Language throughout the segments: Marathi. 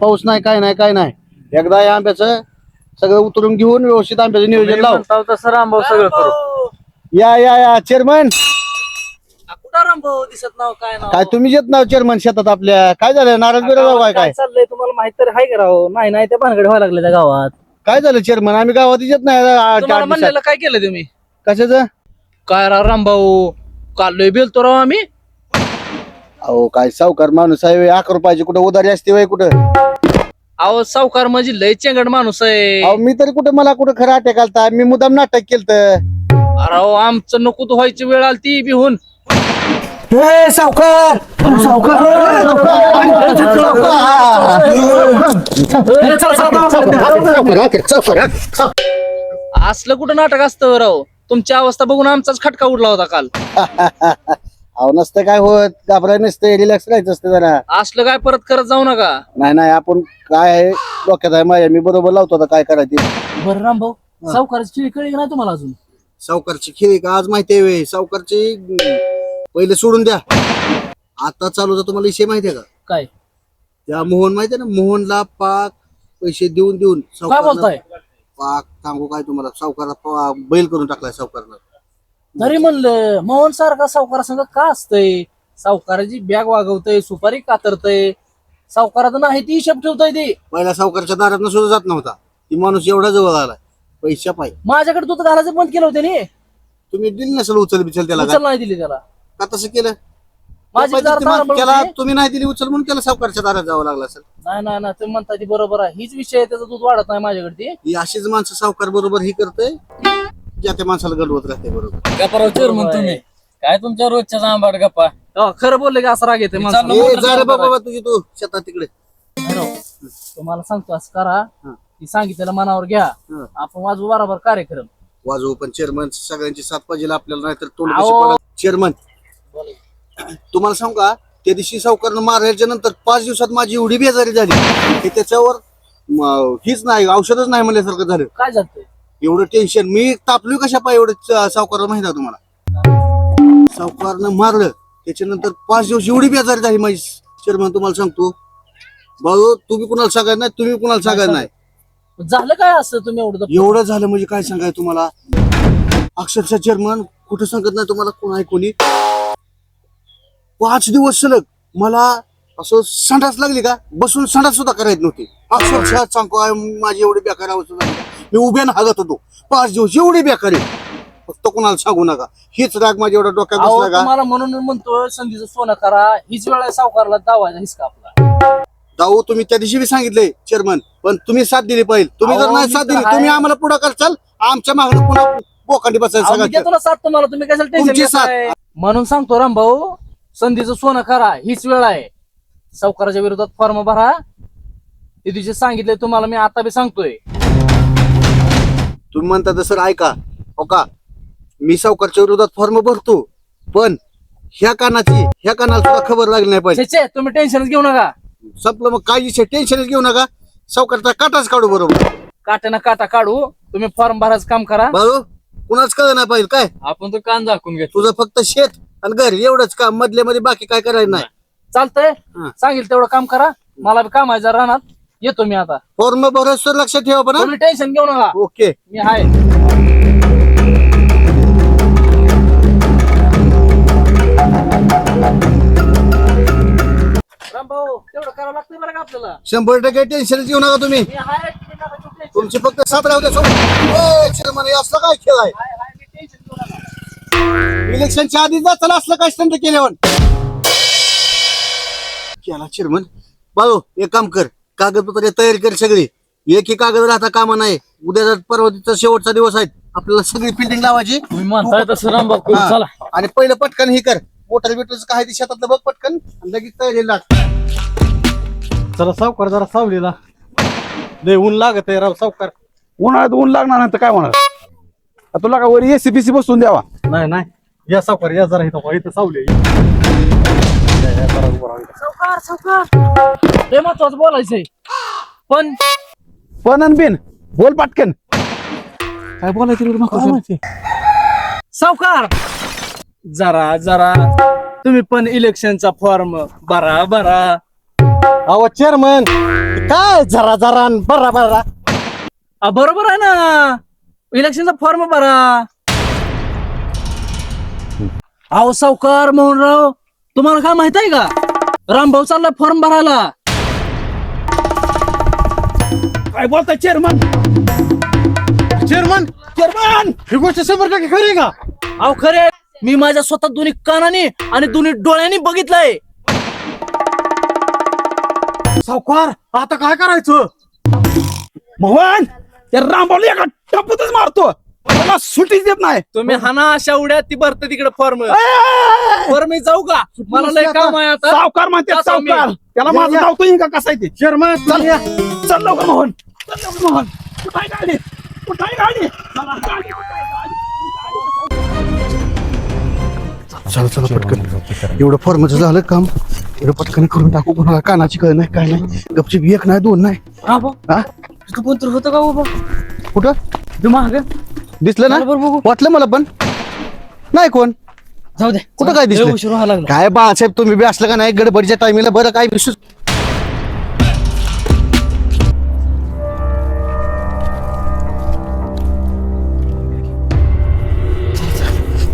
पाऊस नाही काय नाही काय नाही एकदा या आंब्याचं सगळं उतरून घेऊन व्यवस्थित आंब्याचं नियोजन लाव तसं रामभाऊ सगळं करू. या चेअरमन कुठं रामभाऊ दिसत नाव काय नाव काय तुम्ही येत नाव चेअरमन शेतात आपल्या काय झालं नाराज बिराज काय काय चाललंय तुम्हाला माहित तर आहे का राव? नाही त्या भानगड व्हायला लागले त्या गावात. काय झालं चेअरमन आम्ही गावात येत नाही तुम्हाला म्हणलेलं काय केलं तुम्ही? कशाचं काय रामभाऊ काल लय बेलतो राव आम्ही. अहो काय सावकार माणूस आहे 11 रुपयाची कुठं उधारी असते वय कुठं अहो सावकार म्हणजे लय चेंगड माणूस आहे. अहो मी तरी कुठं मला कुठं खरं अटॅक आलता मी मुदाम नाटक केलं अरे अहो, आमचं नको तो व्हायची वेळ आलती बिहून. सावकार असलं कुठं नाटक असतं राव? तुमची अवस्था बघून आमचाच खटका उडला होता काल. अहो नसतं काय होत घाबराय नसतं रिलॅक्स राहायचं असतं जरा असलं काय परत करत जाऊ नका. नाही आपण काय आहे डोक्यात आहे माझ्या मी बरोबर लावतो आता काय करायचं बरं रामभाऊ सावकाराची चिडी कळली नाही तुम्हाला अजून? सावकारची खिरी का आज माहिती आहे सावकारची पहिले सोडून द्या आता चालू होता तुम्हाला विषय माहितीये का? काय त्या मोहन माहितीये ना मोहनला पाक पैसे देऊन देऊन काय बोलताय? पाक सांगू काय तुम्हाला सावकारला बैल करून टाकलाय सावकारला. तरी म्हणलं मोहन सारखा सावकारा संग का असतंय? सावकाराची बॅग वागवतय सुपारी कातरतय सावकाराचं नाही ती हिशोब ठेवताय ती. पहिला सावकारच्या दारात सुद्धा जात नव्हता ती माणूस एवढा जवळ आलाय पैशा पाय माझ्याकडे दूध घालायचं बंद केलं होते नी. तुम्ही दिली नसेल उचल बिचल त्याला उचल नाही दिली त्याला. का तसं केलं माझी त्याला दारात आरंभ त्याला होती. तुम्ही नाही दिली उचल म्हणून त्याला सावकारच्या दारात जावं लागलं असेल. नाही तुम्ही म्हणता ती बरोबर आहे. हीच विषय आहे, त्याचं दूध वाढत नाही माझ्याकडे ती. ही अशीच माणसं सावकार बरोबर ही करतय ज्या त्या माणसाला गडवत राहते बरोबर. गप्पा चेअरमन तुम्ही काय तुमच्या रोजच्या आंबाट गप्पा. खरं बोलले की असं राग येते माणसाला. जा रे बाबा तुझी तू शेतात तिकडे तुम्हाला सांगतो असं करा ती सांगितलेलं मनावर घ्या. आपण वाजवू बरोबर कार्यक्रम वाजवू पण चेअरमन सगळ्यांची साथ पाहिजे आपल्याला नाही तर अहो. तोंड चेअरमन तुम्हाला सांगू का त्या दिवशी सावकारनं मारायच्या नंतर 5 दिवसात माझी एवढी बेजारी झाली की त्याच्यावर हीच नाही औषधच नाही म्हणल्यासारखं झालं. काय झालं? एवढं टेन्शन मी तापलोय कशा पाय एवढं सावकारला माहिती आहे तुम्हाला सावकारनं मारलं त्याच्यानंतर 5 दिवस एवढी बेजारी झाली माझी चेअरमन तुम्हाला सांगतो भाऊ तुम्ही कुणाला सांगायचं नाही तुम्ही कुणाला सांगायचं नाही. झालं काय असं तुम्ही एवढं झालं म्हणजे काय सांगाय तुम्हाला अक्षरशः चेअरमन कुठं सांगत नाही तुम्हाला कोण आहे कोणी 5 दिवस सलग मला असं संडास लागली का बसून संडास सुद्धा करायची नव्हती. अक्षरशः सांगतो माझी एवढी बेकार अवस्था झाली मी उभ्यानं हागत होतो 5 दिवस एवढी बेकार आहे फक्त कुणाला सांगू नका. हीच राग माझ्या एवढ्या डोक्यात बसला का? मला म्हणून म्हणतो संधीचं सोनं करा हीच वेळ सावकारला दावायचा हिसका आपला. जाऊ तुम्ही त्या दिवशी बी सांगितले चेअरमन पण तुम्ही साथ दिली पाहिजे. तुम्ही जर नाही साथ दिली तुम्ही आम्हाला पुढे करचाल आमच्या मागणं पुन्हा बोकांडी बसायचं सगळं. तुला साथ तुम्हाला तुम्ही कशाला तुमची टेन्शन साथ. घेताय? म्हणून सांगतो रामभाऊ संधीचं सोनं करा हीच वेळ आहे. सावकाराच्या विरोधात फॉर्म भरा ते दिवशी सांगितले तुम्हाला मी आता बी सांगतोय. तुम्ही म्हणता तसं ऐका हो का मी सावकारच्या विरोधात फॉर्म भरतो पण ह्या कानाला सुद्धा खबर लागली नाही पाहिजे. छे, तुम्ही टेन्शनच घेऊ नका. संपलं मग काही टेन्शनच घेऊ नका सावकारचा काटाच काढू बरोबर काट्यानं काटा काढू तुम्ही फॉर्म भरायचं काम करा. भाऊ कुणाच कळ नाही पाहिजे काय आपण तो कान झाकून घेतो. तुझं फक्त शेत आणि घर एवढंच काम मधल्या मध्ये बाकी काय करायचं नाही. चालतंय सांगेल तेवढं काम करा. मला बी काम आहे जरा राहणार येतो मी आता. फॉर्म भरोसर लक्षात ठेवा पण. तुम्ही टेन्शन घेऊ नका, ओके. मी आहे. रामभाऊ तेवढं करावं लागतं बरं का आपल्याला. 100% टेन्शन घेऊ नका तुम्ही. मी आहे, तुम्ही नका घेऊ tension. तुमची फक्त साथ राहू द्या सोबत. चेअरमन असलं काय खेळ आहे? आहे, आहे, मी टेन्शन घेऊ नका. इलेक्शनच्या आधी चला असलं काय स्टंट केल्यावर केला चेअरमन. बाळू एक काम कर, कागदपत्र तयारी कर सगळी. एक कागद राहता कामा नाही. उद्या परवाचा शेवटचा दिवस आहे, आपल्याला सगळी फिल्डिंग लावायची. तुम्ही म्हणताय तसं रामभाऊ हा. चला. आणि पहिलं पटकन हे कर, मोटर बिटरचं काय ते शेतातलं बघ पटकन आणि लगेच तयारी लाग. चला सावकार जरा सावलीला लय ऊन लागत आहे राव सावकार. उन्हाळ्यात ऊन लागणार नाही तर काय होणार? आ तुला का वर एसीपीसी बसून द्यावा? नाही नाही या सावकार या जरा इथं इथं सावली आहे. या, जरा उभं राहा इथं. सावकार सावकार हे महत्वाचं बोलायचंय. पण पण अन बिन बोल पटकन. काय बोलायचं रे महत्वाचं? सावकार जरा जरा तुम्ही पण इलेक्शनचा फॉर्म भरा भरा. अहो चेअरमन काय जरा जरा न बरा बरा. बरोबर आहे ना, इलेक्शनचा फॉर्म भरा. अहो सावकार मोहनराव, तुम्हाला काय माहित आहे का, रामभाऊ चालला फॉर्म भरायला. काय बोलताय चेअरमन? चेअरमन चेअरमन ही गोष्ट 100% खरी आहे का? अहो खरे, मी माझ्या स्वतः दोन्ही कानाने आणि दोन्ही डोळ्यांनी बघितलंय. सावकार आता काय करायचं? मोहन त्या रामभाऊला एका टपूतच मारतो, मला सुटीच देत नाही. तुम्ही हाना अशा उड्यात ती भरते तिकडे फॉर्म. ए! बरं मी जाऊ का, मला लय काम आहे आता. सावकार म्हणते जातो मी. सावकार, त्याला माझं या. नाव तो का कसं आहे ते? चेअरमन चल चल लवकर मोहन, चल लवकर मोहन. कुठे गाडी? कुठे गाडी? चला, गाडी कुठे आहे? चला चला पटकन. एवढं फॉर्मचं झालं काम, एवढं पटकन करून टाकू. कोणाला कानाची कळ नाही काय नाही. गपचीप एक नाही दोन नाही. रामभाऊ हा तू कोणतर होतं का बाबा? कुठं तू माग दिसलं ना? बरोबर बघू. वाटलं मला पण नाही कोण. जाऊ दे. कुठं काय दिसलं? लय उशीर व्हायला लागला. काय बाळासाहेब तुम्ही बी असलं का नाही गडबडीच्या टायमिंगला बरं काय विश्वास.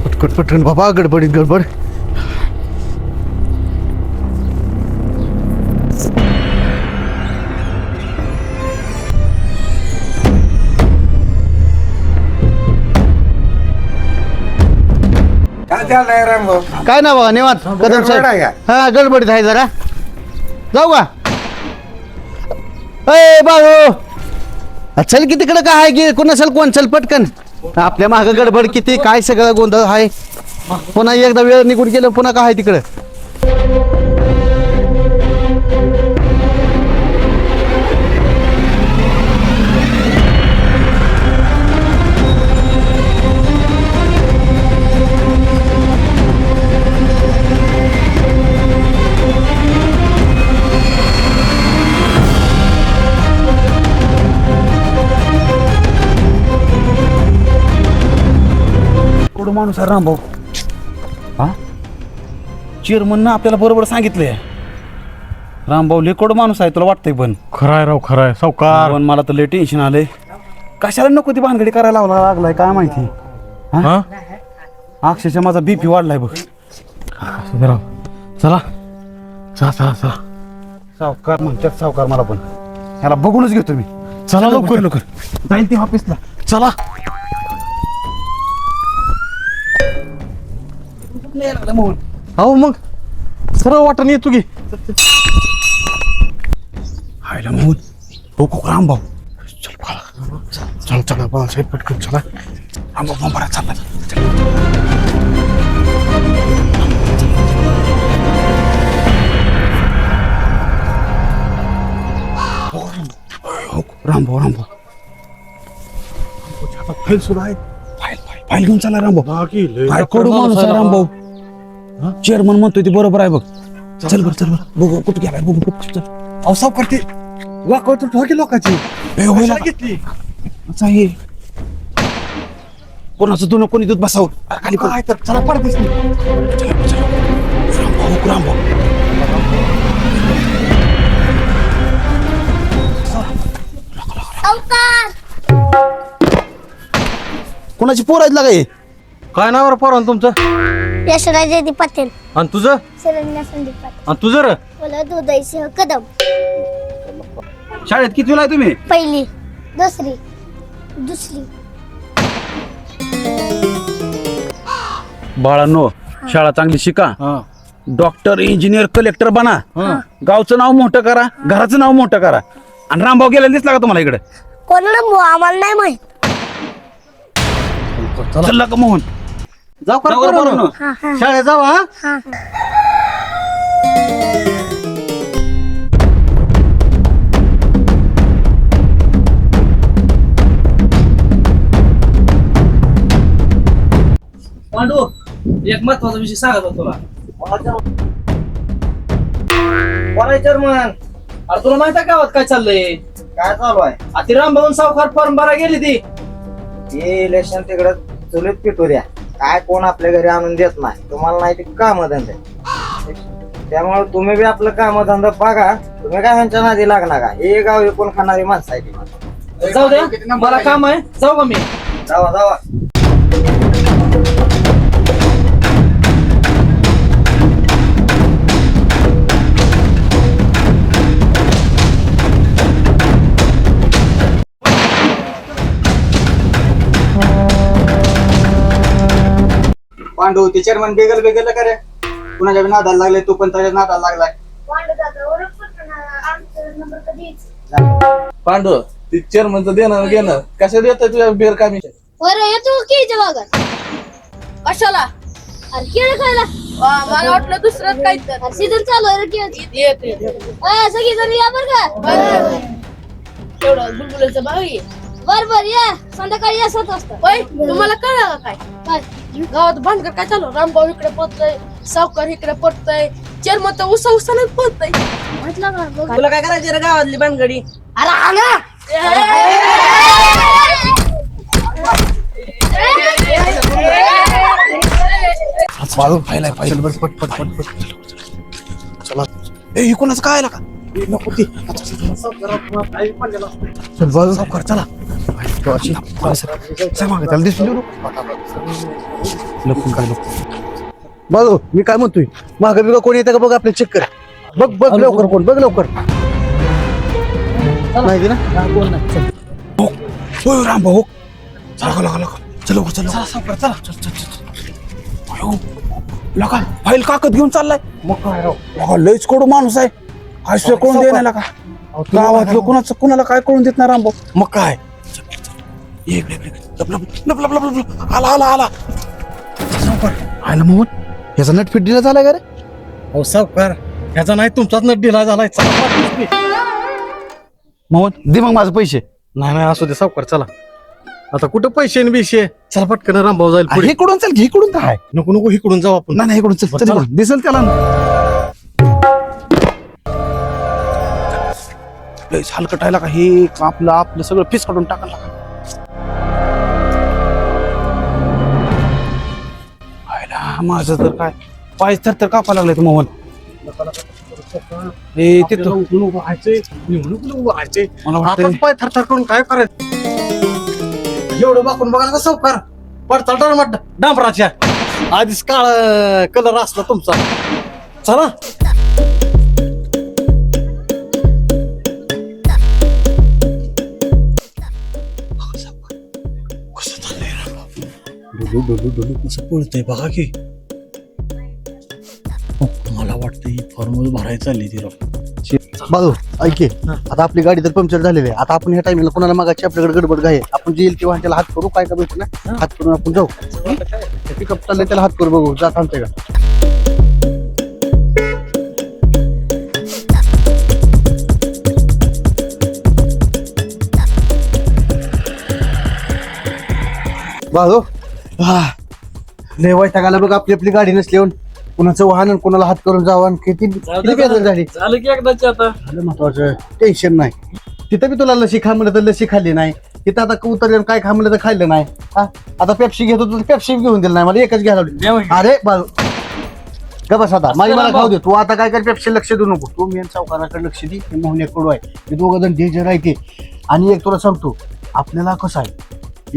पटकन पटकन बाबा, गडबडीत गडबड. काय चाललंय रामभाऊ? काय ना बाबा निवांत कदम गडबड आहे साहेब. हा गडबडीत आहे जरा. जाऊ का? अय बाळू चल की तिकडं काय आहे की कोण असेल कोण, चल पटकन. आपल्या माग गडबड किती काय सगळं गोंधळ आहे. पुन्हा एकदा वेळ निघून गेलं पुन्हा काय आहे तिकडं. कोण माणूस आहे रामभाऊ? हा चेअरमननं आपल्याला बरोबर सांगितलंय. रामभाऊ लय कोड माणूस आहे, तुला वाटतंय पण? खराय राव खराय सावकार. पण मला तर लय टेन्शन आलंय. कशाला नको ती भानगडी करायला लागलाय काय माहिती. हा अक्षरशः माझा बीपी वाढलाय बघ. राव चला चला चला चला सावकार म्हणतात सावकार मला पण. ह्याला बघूनच घेतो मी. चला लवकर लवकर. जाईल ती ऑफिसला. चला. अहो मग सरळ वाटण येतो की. हायला मोहन हो रामभाऊ. चल बाळा, चल चला बाळासाहेब पटकन चला. रामभाऊ बंबारा चालला. रामभाऊ रामभाऊ फाईल सुद्धा आहे. फाईल घेऊन चला रामभाऊ. काय कडू माणूस आहे रामभाऊ. चेअरमन म्हणतोय ते बरोबर आहे बघ. चल बरं चल बरं बघू कुठं गेलाय बघू कुठं. चल अहो सावकार ते वाकवतो ठोकी लोकांची. ए, होय ना. घेतली असं आहे. कोणाचं दोन कोणी दूध बसावं. अरे, खाली पड. काय तर चला पडतेच नाही. रामभाऊ रामभाऊ सावकार कोणाची पोर आहेत लागा हे? काय नाव रे पोरांनो तुमचं? यशराज जयदीप पाटील आणि तुझं? शरण्या संदीप पाटील आणि तुझं रे? मला दुधाई सिंह कदम शाळेत कितवीला आहे तुम्ही? पहिली दुसरी बाळांनो शाळा चांगली शिका, हा डॉक्टर इंजिनियर कलेक्टर बना, गावचं नाव मोठं करा, घराचं नाव मोठं करा. आणि रामभाऊ गेलेला दिसला का तुम्हाला इकडे? कोणाला आम्हाला नाही माहित चला का मोहन? जाऊ का जाऊ का पोरांनो? पोरांनो? हा हा शाळेत जाऊ हा. हा पांडू एक महत्वाचा विषय सांगत होतो तुला. अरे तुला माहिती आहे गावात काय चाललंय? काय चालू आहे आता रामभाऊन सावकार फॉर्म भरा गेली ती. हे इलेक्शन तिकडे चुलीत पिटू द्या. काय कोण आपल्या घरी आणून देत नाही. तुम्हाला नाही ते काम धंदे, त्यामुळे तुम्ही बी आपलं काम धंदा बघा. तुम्ही काय ह्यांच्या नादी लागणार का? हे गाव विकून खाणारी माणसं आहे ती. जाऊ द्या मला काम आहे, जाऊ का मी? जावा जावा. पांडू ते चेअरमन बेगल बेगल करे कुणाच्या बी नादाला लागले, तू पण त्याच्या नादाला लागलाय. पांडू ती चेअरमनचं देणं घेणं कसं देत तुझ्या बेर कामी? बरं येतो केळीच्या बागात कशाला? अरे केळ खायला मला वाटलं दुसरं काही तर. सीझन चालू आहे रे केळीचं. येते सगळी जण या बरं का. तेवढं बुलबुलाचं भाऊ ये. बर या संध्याकाळी या 7 वाजता. होय तुम्हाला कळलं का काय? काय? गावात भानगड काय चालू? रामभाऊ इकडे पळतय, सावकार इकडे पळतय, चेअरमन तर उसाने पळतय. म्हटलं का बघ. तुला काय करायची रे गावातली भानगडी? अरे हा ना. बाळू पाहिलाय पाहिलं बस पट पट पट पट. चला ए कोणाचं काय आला का? नको ती चल बाजू सावकार चला. त्याला दिसून लपून काय नको. बाजू मी काय म्हणतोय, माग बिग कोणी येतं का बघ, आपले चेक कर. बघ बघ लवकर, कोण बघ लवकर. माहिती ना? कोण नाही. हो रामभाऊ चला लगा लगा चल लवकर चल सावकार चला चल चल चल. अयो लगा फाईल कागद घेऊन चाललाय. मग काय राव, लगा लयच कडू माणूस आहे. काय सोय कळून देणार लगा गावातलं कोणाचं कुणाला काय कळून देत नाही रामभाऊ. मग काय ये इकडे इकडे लप लप लप लप लप लप आला आला आला सावकार आयला मोहन याचा नट फिट दिला झालाय का रे? हो सावकार ह्याचा नाही तुमचाच नट ढिला झालाय. चला पाठवून दे. मोहन दे मग माझे पैसे. नाही नाही असू दे सावकार चला. आता कुठं पैसे आणि बिशे? चला पटकन रामभाऊ जाईल पुढे. हे कडून चल घे कडून काय नको नको इकडून जाऊ आपण. नाही नाही इकडून चल चल चला. इकडून. दिसेल त्याला लयच हलकटायला का हे आपलं आपलं सगळं फीस काढून टाकायला का? आयला, माझं तर काय पाय थर कापा लागलाय तू मोहन. ए ते तो उभं राहायचंय, निवडणूक उभं राहायचंय. मला वाटतंय आताच पाय थरथर करून काय करायचं? एवढं बाकून बघा ना सावकार. पडताल मट डांबराच्या आधीच काळ कलर असला तुमचा. चला कसं चाललंय डोलू डोलू डोलू कसं पळतंय बघा की. मला वाटतं ही फॉर्मल भरायला चालली ती राव. बाजू ऐके, आता आपली गाडी तर पंक्चर झालेली आहे. आता आपण ह्या टाइमला कोणाला मागायची आपल्याकडे गडबड घाई. आपण जे येईल तेव्हा त्याला हात करू, काय का भेटू ना हात करून आपण जाऊ. पिकअप चाललंय त्याला हात करू, बघू जात आमच्या का. बाजू लय वैताग आला बघ. आपली आपली गाडी नसल्यावर कुणाचं वाहन आणि कुणाला हात करून जावं. आणि किती बेजार झाली. झालं की एकदाची आता. झालं महत्वाचं, टेन्शन नाही. तिथं बी तुला लसी खा म्हणलं तर लसी खाल्ली नाही. तिथं आता उतरल्यावर काय खा म्हणलं तर खाल्लं नाही. हा आता पेप्सी घेतो तू पेप्सी घेऊन दिलं नाही, मला एकच घ्यायला लावली. अरे बाजू ग बस आता माझी मला खाऊ दे. तू आता काय कर, पेप्सी लक्ष देऊ नको. तू मेन सावकाराकडे लक्ष दे. मोहन कडू आहे, हे दोघं जण डेंजर आहे. ते आणि एक तुला सांगतो, आपल्याला कसं आहे,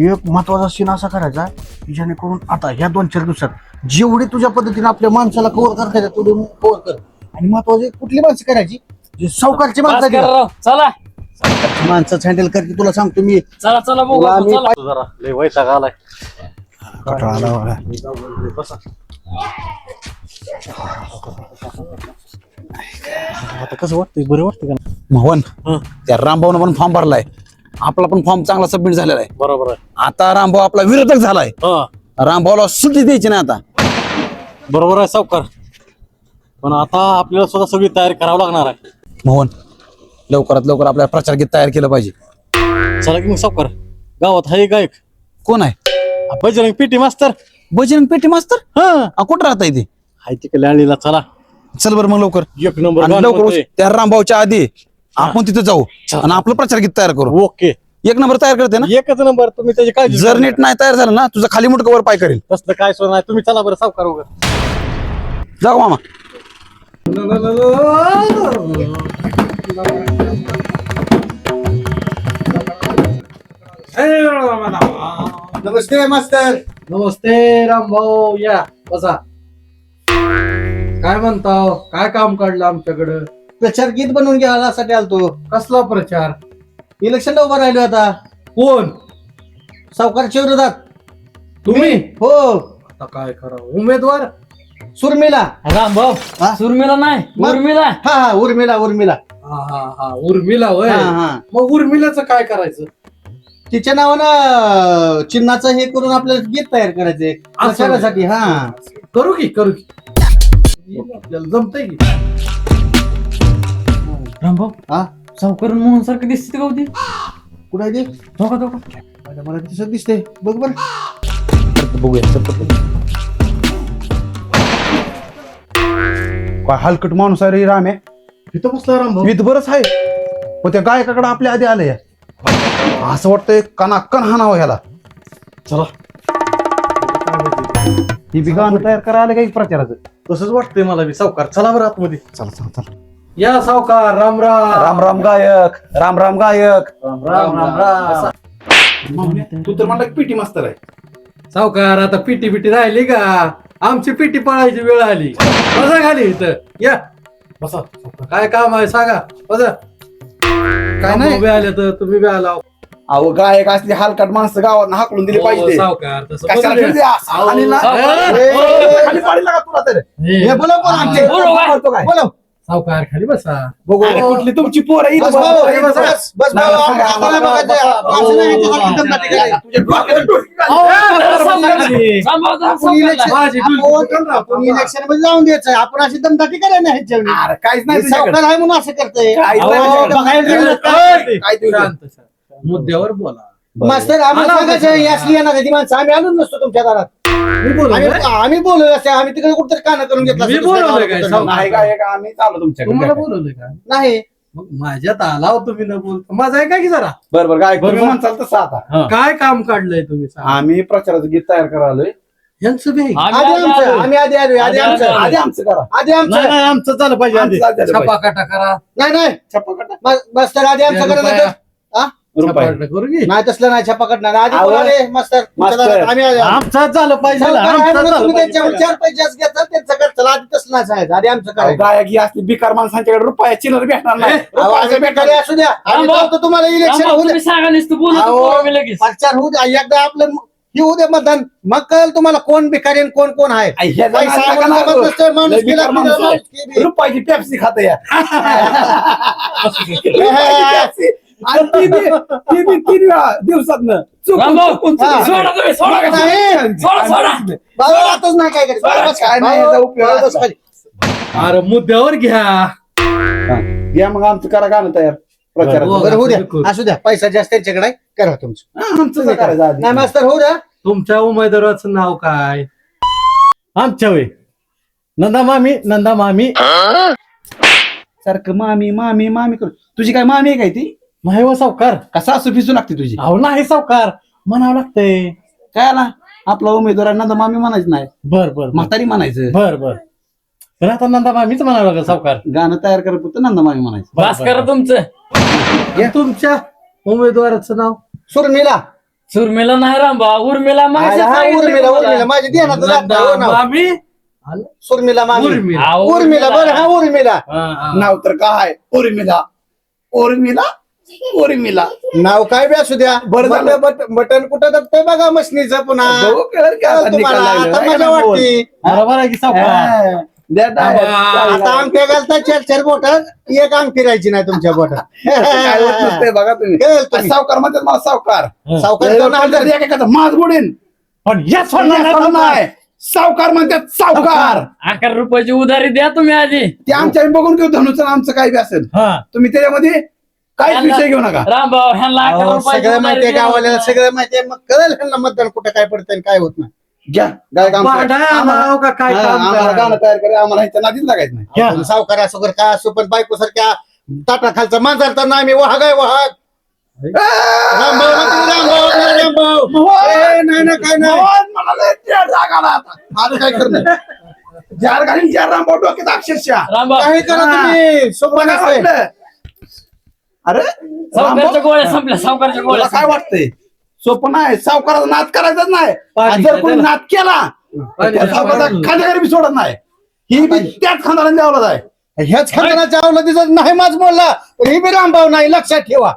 एक महत्वाचा सीन असा करायचा की जेणेकरून आता ह्या 2-4 दिवसात जेवढे तुझ्या पद्धतीने आपल्या माणसाला कव्हर करता येतात तेवढे कव्हर कर. आणि महत्वाची कुठली माणसं करायची, जे सावकारची माणसं बस आहेत करा ना, राव. चला सावकारची माणसं हँडल करते. तुला सांगतो मी, चला चला बघू तुला आपण, आम्ही चला. जरा लय वैताग आलाय. कंटाळा आला बघा. बसा. आता कसं वाटतंय, बरं वाटतंय का? मोहन त्या रामभाऊनं पण फॉर्म भरलाय, आपला पण फॉर्म चांगला सबमिट झालेला आहे. बरोबर आहे. आता रामभाऊ आपला विरोधक झालाय. रामभाऊला सुट्टी द्यायची नाही आता. बरोबर आहे सावकार, पण आता आपल्याला सुद्धा सगळी तयारी करावं लागणार आहे. मोहन लवकरात लवकर आपल्या प्रचार गीत तयार केलं पाहिजे. चला की मग सावकार, गावात आहे गायक कोण आहे? बजरंग पेटी मास्तर. बजरंग पेटी मास्तर? हा, कुठं राहता इथे? हाय तिकडे आलेला. चला चल बरं मग लवकर. एक नंबर आणि गाणं लवकर म्हणतोय. त्या रामभाऊच्या आधी आपण तिथे जाऊ आणि आपलं प्रचार गीत तयार करू. ओके, एक नंबर तयार करते ना. एकच नंबर. तुम्ही त्याची काळजी जर करू नीट नाही तयार झालं ना, तुझं खाली मुटकावर पाय करेल. नका. तसलं काय सोय नाही. तुम्ही चला बरं सावकार वगैरे. जाऊ मामा. नमस्ते मास्तर. नमस्ते रामभाऊ, या बसा. काय म्हणताव, काय काम काढलं आमच्याकडं? प्रचार गीत बनवून घ्यायसाठी आलतो. कसला प्रचार? इलेक्शनला उभा राहिलो आता कोण? सावकारच्या विरोधात. तुम्ही? हो, आता काय करावं, उमेदवार? सुरमीला. रामभाऊ हा? सुरमीला नाही, मग? उर्मिला. हा, उर्मिला. हा उर्मिला होय. हा, हा. मग उर्मिलाचं काय करायचं? तिच्या नावानं चिन्हाचं हे करून आपल्याला गीत तयार करायचंय प्रचारासाठी. हा, करू की आपल्याला जमतंय की. रामभाऊ, हा, सावकार मोहन सारखं दिसते का होती? कुठं आहे ते? धोका मला दिसत दिसते, बघ बर. बघूया. काय हलकट माणूस आहे रे राम आहे. इथं बसला रामभाऊ. मी तर बरंच आहे, पण त्या गायकाकडे आपल्या आधी आलंय. असं वाटतंय कणाकण हा नाव ह्याला. चला, ही बी गाणं तयार करायला आलं काही प्रचाराचं. तसंच वाटतंय मला बी. सावकार चला बरं आतमध्ये. चला. या सावकार, राम राम. राम राम गायक. राम राम गायक. राम. तू तर म्हणला पीटी मास्तर आहे. सावकार, आता पिटी राहिली का? आमची पिटी पळायची वेळ आली. बसा खाली इथं, या बसा. काय काम आहे सांगा, बसा. काय नाही. उभे आले तर तुम्ही बी आला. अहो गायक असली हलकट माणसं गावात हाकलून दिली हो, पाहिजे. सावकार तसं कशाला बोलू फिरते नये. असं? आणि ना- सावकार. ए, खाली पाडीला का तुला तर? हे बोलव कोण आमचे? बोलव काय? बोलतो काय? बोलव. सावकार खाली बसा. बघू अरे, कुठली तुमची पोर आहे? बस इथं भाऊ, बस, बस, बस. बस, बस भाऊ, आपल्याला बघायचं आहे. असं नाही ह्याच्यासाठी दमदाटी करायची. तुझ्या डोक्यात डोकी घाल. आपण इलेक्शन मध्ये जाऊन द्यायचं. आपण अशी दमदाटी करायला नाही ह्याच्यावेळी. अरे, काहीच नाही तुझ्याकडे. सावकार आहे म्हणून असं करतोय. काहीच नाही अहो, तुझ्याकडे. बघायला गेलं तर- काय तुझं? शांत. मुद्द्यावर बोला. मास्तर, आम्हाला सांगायचं ही असली येणार ती माणसं. आम्ही आलो नसतो तुमच्या दारात. मी बोलवलंय? आम्ही बोलवलं असते. आम्ही तिकडे कुठेतरी कानं करून घेतला मी असतं. बोलवलंय काय? नाही गायक आम्ही चालू तुम्हाला तुमच्याकडे. बोलवलंय का? नाही. मग माझ्यात आला हो तुम्ही न बोलता. माझा आहे का की जरा? बरोबर गायक तुम्ही बरोबर. म्हणसाल तसं आता. काय काम काढलंय तुम्ही सांगा. आम्ही प्रचाराचं गीत तयार करायलोय. यांचं बी आहे. आधी आमचं. आम्ही आधी आलोय. आधी आमचं. आधी आमचं करा. आधी आमचं. नाही आमचं झालं पाहिजे आधी. आमचं झालं पाहिजे. छपाकाटा करा. नाही मास्तर, आधी आमचं रुपया. करायला लागतं. हा? रुपये. छपाकाटा करू की? नाही तसलं नाही. छप्पा कटणार आधी अहो, बोलाले मास्तर. तुमच्या दारात आम्ही आलो. आमचं झालं पाहिजे. सावकार आहे आमचं म्हणून झालं तुम्ही त्यांच्यावर पाहिजे. 4 पैसे जास्त घेता, त्यांचं करताल. आधी तसलं नाही सांगायचं. आधी आमचं अहो, करायचं. गायक ही असली बिकार माणसांच्याकडे रुपया चिल्लर भेटणार नाही. अहो, आधी बेकारी असू द्या. आम्ही जाऊ तर तुम्हाला इलेक्शन होऊ द्या. सांगा नुसतं बोलत अहो, होतो मी लगेच. प्रचार होऊ द्या. एकदा आपलं हे होऊ द्या मतदान. मग कळेल तुम्हाला कोण भिकारी आणि कोण कोण आहे. आई, ह्या पैसा जणांना आपण नका जबरदस्त नाव. आहे. माणूस लय गेला बिकार माणूस आहे. माणूस गेली. रुपयाची पेप्सी खात या. आणि ती बी 3 दिवसातनं रामभाऊ, हा. सोडा तुम्ही, सोडा का? नाही. सोडा. बाबा आताच नाही काय करायचं. बाबा बस काय नाही, बाबा, याचा उपयोग बाबा बस असला. खाली. अरे मुद्द्यावर घ्या. घ्या मग आमचं करा गाणं तयार प्रचाराचं. बरं होऊ द्या. असू द्या. पैसा जास्त त्यांच्याकडे आहे. करा तुमचं. आमचं करायचं आधी. नाही मास्तर होऊ द्या. तुमच्या उमेदवाराचं नाव काय? आमच्या वे नंदा मामी. सारखं मामी मामी मामी करू. तुझी काय मामी आहे काय ती? नाही हो सावकार. का सासू फिसू लागते तुझी? अहो नाही सावकार, म्हणावं लागतंय. काय आला आपला उमेदवार नंदा मामी म्हणायचं नाही, बर बर म्हातारी म्हणायचं. बर बर. पण आता नंदा मामीच म्हणावं लागेल सावकार. गाणं तयार करत होतं नंदा मामी म्हणायचं. बस करा तुमचं. तुमच्या उमेदवाराचं नाव सुरमीला सुरमीला नाही रामभाऊ उर्मिला मागाशी सांगितलं उर्मिला मला. उर्मिला माझ्या ध्यानात जात नाही हो नाव. मामी सुरमीला मामी उर्मिला. अहो, उर्मिला बरं हा उर्मिला नाव तर काय उर्मिला उर्मिला उर्मिला नाव काय बी असू द्या बरं झालं. बटन कुठं दबतंय बघा मशनीचं पुन्हा बघू कळलं की आता तुम्हाला निकाल लागला. आता मजा वाटते बरोबर आहे की सावकार हा. द्या डायरेक्ट. आता अंगठ्या घालता 4-4 बोटात एक अंगठी राहायची नाही तुमच्या बोटात काय होत नसतंय बघा तुम्ही कळलं तुम्ही. सावकार म्हणतात मला सावकार सावकार कोण आहे? एकेकाचं माज बुडेन पण या सोडणार नाही नाही सावकार. सावकार म्हणतात सावकार 11 रुपयाची उधारी द्या तुम्ही आधी ते आमच्या बघून घेऊ धनुचं आमचं काय बी असेल हा. तुम्ही त्याच्यामध्ये काहीच विषय घेऊ नका रामभाऊ ह्यांना 11 अहो, रुपयाची सगळं उधारी माहितीये द्या. गावाला सगळं माहितीये मग कळेल ह्यांना मतदान कुठं काय पडतंय आणि काय होत नाही घ्या काय काम पाडा आम्हाला का काय हा, काम आम्हाला करा. गाणं तयार करा आम्हाला ह्याच्या नादीच लागायचं नाही घ्या. आपण सावकार असो कर काय असो पण बायको सारख्या ताटाखालचा मांजर तर नाही मी वाहग आहे वाहग रामभाऊ म्हणते, रामभाऊ. ए, नाही ना काय नाही मोहन म्हणाले, "त्या जागाला आता." आज काय करणार जार घालीन जार रामभाऊ डोक्यात अक्षरशः रामभाऊ काही करा तुम्ही सोपं तुला काय नसतंय. वाटलं? अरे सावकारच्या रामभाऊ, गोळ्या संपल्या सावकारच्या तुला गोळ्या काय वाटतंय सोपं नाही सावकाराचा नाद करायचाच नाही पाणी आणि जर कोणी द्या. नाद केला पाणी त्या द्या. सावकाराचा खांदेकरी बी सोडत नाही ही बी त्याच खांदाराने द्यावला जाय ह्याच खानदानाच्या अवलादीचं नाही माझ बोलला तर ही बी रामभाऊ नाही लक्षात ठेवा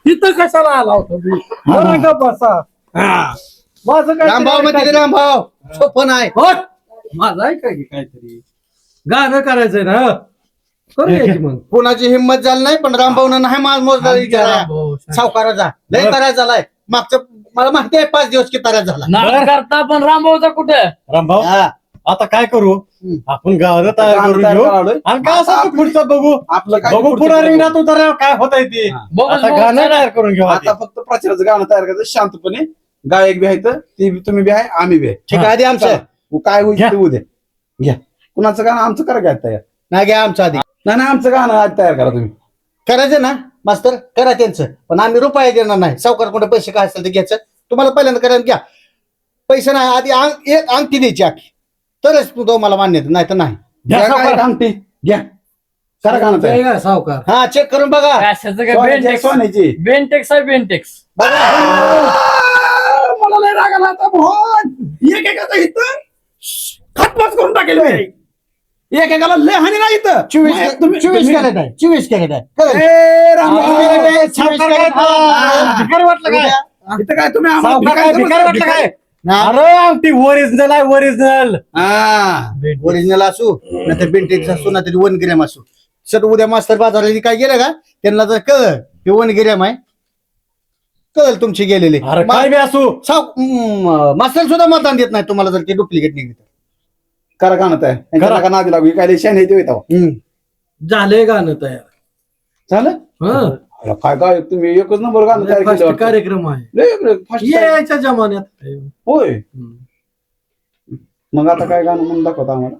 इथं कशाला आला होता मी? बरं का बसा माझं काय रामभाऊ म्हणते रामभाऊ सोपं नाही माझं आहे काय काहीतरी गाणं करायचंय ना करूया की मग कोणाची हिंमत झाली नाही पण रामभाऊनं नाही माझ मोजला रामभाऊ, सावकाराचा लय त्रास झालाय मागचं मला माहिती आहे 5 दिवस किती त्रास झाला नाटक करता पण रामभाऊचा कुठं रामभाऊ हा. आता काय करू आपण गाणं तयार गाणं करून तयार घेऊ करालोय. आणि काय असं आता पुढचं बघू आपलं काय बघू पुढचं पुढे बघू. रिंगणात उतरल्यावर काय होत आहे ते बघू, आता बघू, गाणं चला. तयार करून घेऊ आधी. आता फक्त प्रचाराचं गाणं तयार करायचं शांतपणे गायक बी आहेत ते बी तुम्ही बी आहे आम्ही बी आहे ठीक आहे आधी आमचं चला. काय होईल घ्या. ते उद्या घ्या कुणाचं गाणं आमचं करा काय तयार नाही घ्या आमचं आधी नाही आमचं गाणं आज तयार करा तुम्ही करायचं ना मास्तर करा त्यांचं पण आम्ही रुपये देणार नाही सावकार कोणते पैसे काय असेल ते घ्यायचं तुम्हाला पहिल्यांदा करायला घ्या पैसे नाही आधी एक अंगठी द्यायची आखी तरच तो मला मान्यता नाही तर नाही घ्या घ्या सावकार. काय अंगठी घ्या करा गाणं तयार काय सावकार हा चेक करून बघा कशाचं काय सोन्याची, बेंटेक्स सोन्याची. बेंटेक्स आहे बेंटेक्स मला लय राग आला आता मोहन एकेकाचं इथं खतपात करून टाकेल मी एकेकाला लय हानी नाही इथं 24 कॅरेट आहे 24 कॅरेट आहे करेल. ए, राम राम. 24 कॅरेट आहे. भिकारी वाटलं काय इथं काय तुम्ही आम्हाला सावकार काय भिकारी वाटलं काय नाही. अरे आमटी ओरिजिनल आहे ओरिजिनल हा. ओरिजिनल असू नाहीतर बेंटेक्स असू ना तरी 1 ग्रॅम असू सर उद्या मास्तर बाजारात काय गेलं का त्यांना जर कळलं हे 1 ग्रॅम आहे कळल तुमची गेलेली अरे काय बी असू मास्तर सुद्धा मतदान देत नाही तुम्हाला जर ते डुप्लिकेट निघत करा गाणं तयार करा. करा का नादी लागू काय लेशन आहे ते येतो झालंय गाणं तयार झालं हं. अरे काय काय तुम्ही एकच नंबर गाणं तयार First केलं वाटतं. कार्यक्रम आहे लय first time. यायच्या जमान्यात होय मग आता काय गाणं म्हणून दाखवता आम्हाला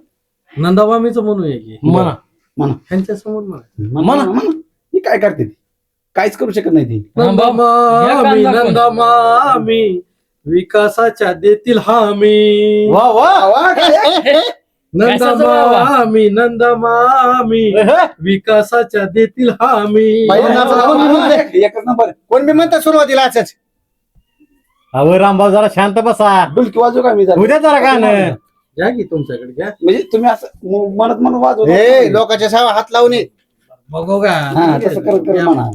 नंदामामीचं म्हणूया की म्हणा म्हणा त्यांच्या समोर म्हणा म्हणा म्हणा ही काय करते ती काहीच करू शकत नाही ती नंदामामी नंदामामी विकासाच्या देतील हामी वा वा वा काय नंदामामी नंदामामी विकासाच्या देतील हामी एकच नंबर कोण बी म्हणतात सुरुवातीला असंच अहो रामभाऊ जरा शांत बसा डुलकी वाजू का मी जरा? उद्या जरा गाणं घ्या की तुमच्याकडे घ्या म्हणजे तुम्ही असं म्हणत म्हणून वाजवता. हे लोकांच्या सावा हात लावून ये. बघू का हा तसं करत करत म्हणा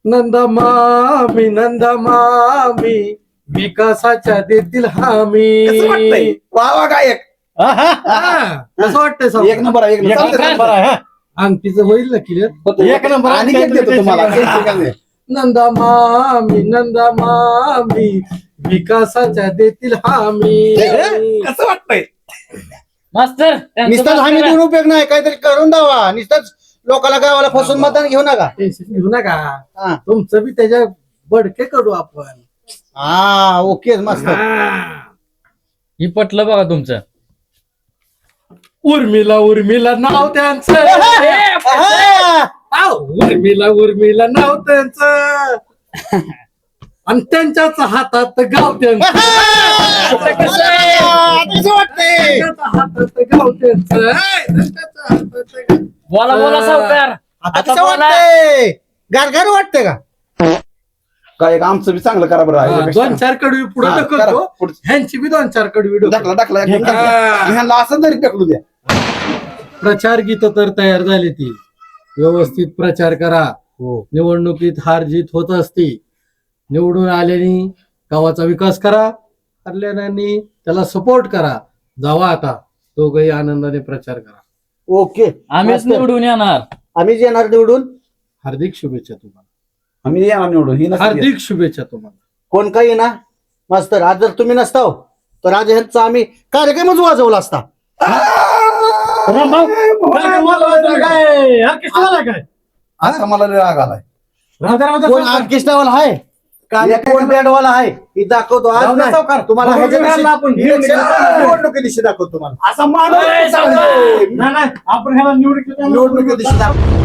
नंदामामी नंदामामी विकासाच्या देतील हामी कसं वाटतंय वा वा गायक कसं वाटतंय एक सावकार? नंबर आहे, एक एक नंबर नंबर आहे, हा. अंगठीचं होईल ना क्लिअर एक नंबर आहे. आणि एक देतो तुम्हाला नंदामामी नंदामामी विकासाच्या देतील हामी कसं वाटतंय मास्तर त्यांचं नुसताच बस हमी करा. देऊन उपयोग नाही काहीतरी करून द्यावा नुसताच लोकांना गावाला फसून मतदान घेऊ नका टेन्शन घेऊ नका हा. तुमचं बी त्याच्या बडके कडू आपण हा ओके मस्त ही पटलं बघा तुमचं उर्मिला उर्मिला नाव त्यांचं हा. आव, उर्मिला उर्मिला नाव त्यांचं आणि त्यांच्याच हातात गावत्यांचं. कसं वाटतंय त्यांच्याच हातात गावत्यांचं. त्यांच्याच हातात बोला बोला सावकार आता कसं वाटतंय गारगार वाटतंय का काय एक आमचं बी चांगलं करा बरं आहे. 2-4 कडवी पुढे हा, ढकलतो करा, पुढचं. ह्यांची बी 2-4 कडवी ढकलतो. टाकला एकदम टाकला. ह्यांना असं तरी टाकलू द्या. प्रचार गीत तर तयार झाली ती व्यवस्थित प्रचार करा. निवडणुकीत हार जीत होत असते. निवडून आल्याने गावाचा विकास करा, हरल्याने त्याला सपोर्ट करा. जावा आता दोघही आनंदाने प्रचार करा. ओके आम्हीच निवडून येणार. आम्हीच येणार निवडून. हार्दिक शुभेच्छा तुम्हाला. आम्ही येणार निवडून ही नसते येत. हार्दिक शुभेच्छा तुम्हाला. कोण काही ना मास्तर आज जर तुम्ही नसताव तर आज ह्यांचा आम्ही कार्यक्रमच वाजवला असता. आता मला लय राग आलाय. कोण ऑर्केस्ट्रावाला आहे काय कोण बँडवाला आहे हे दाखवतो आज जाऊ दे नाही. सावकार. तुम्हाला बघू ह्याच्या घालला आपण. दिवशी- निवडणुकी दिवशी दाखवतो तुम्हाला असा माणूस आपण ह्याला निवडणुकीत निवडणुकी दिवशी दाखवतो.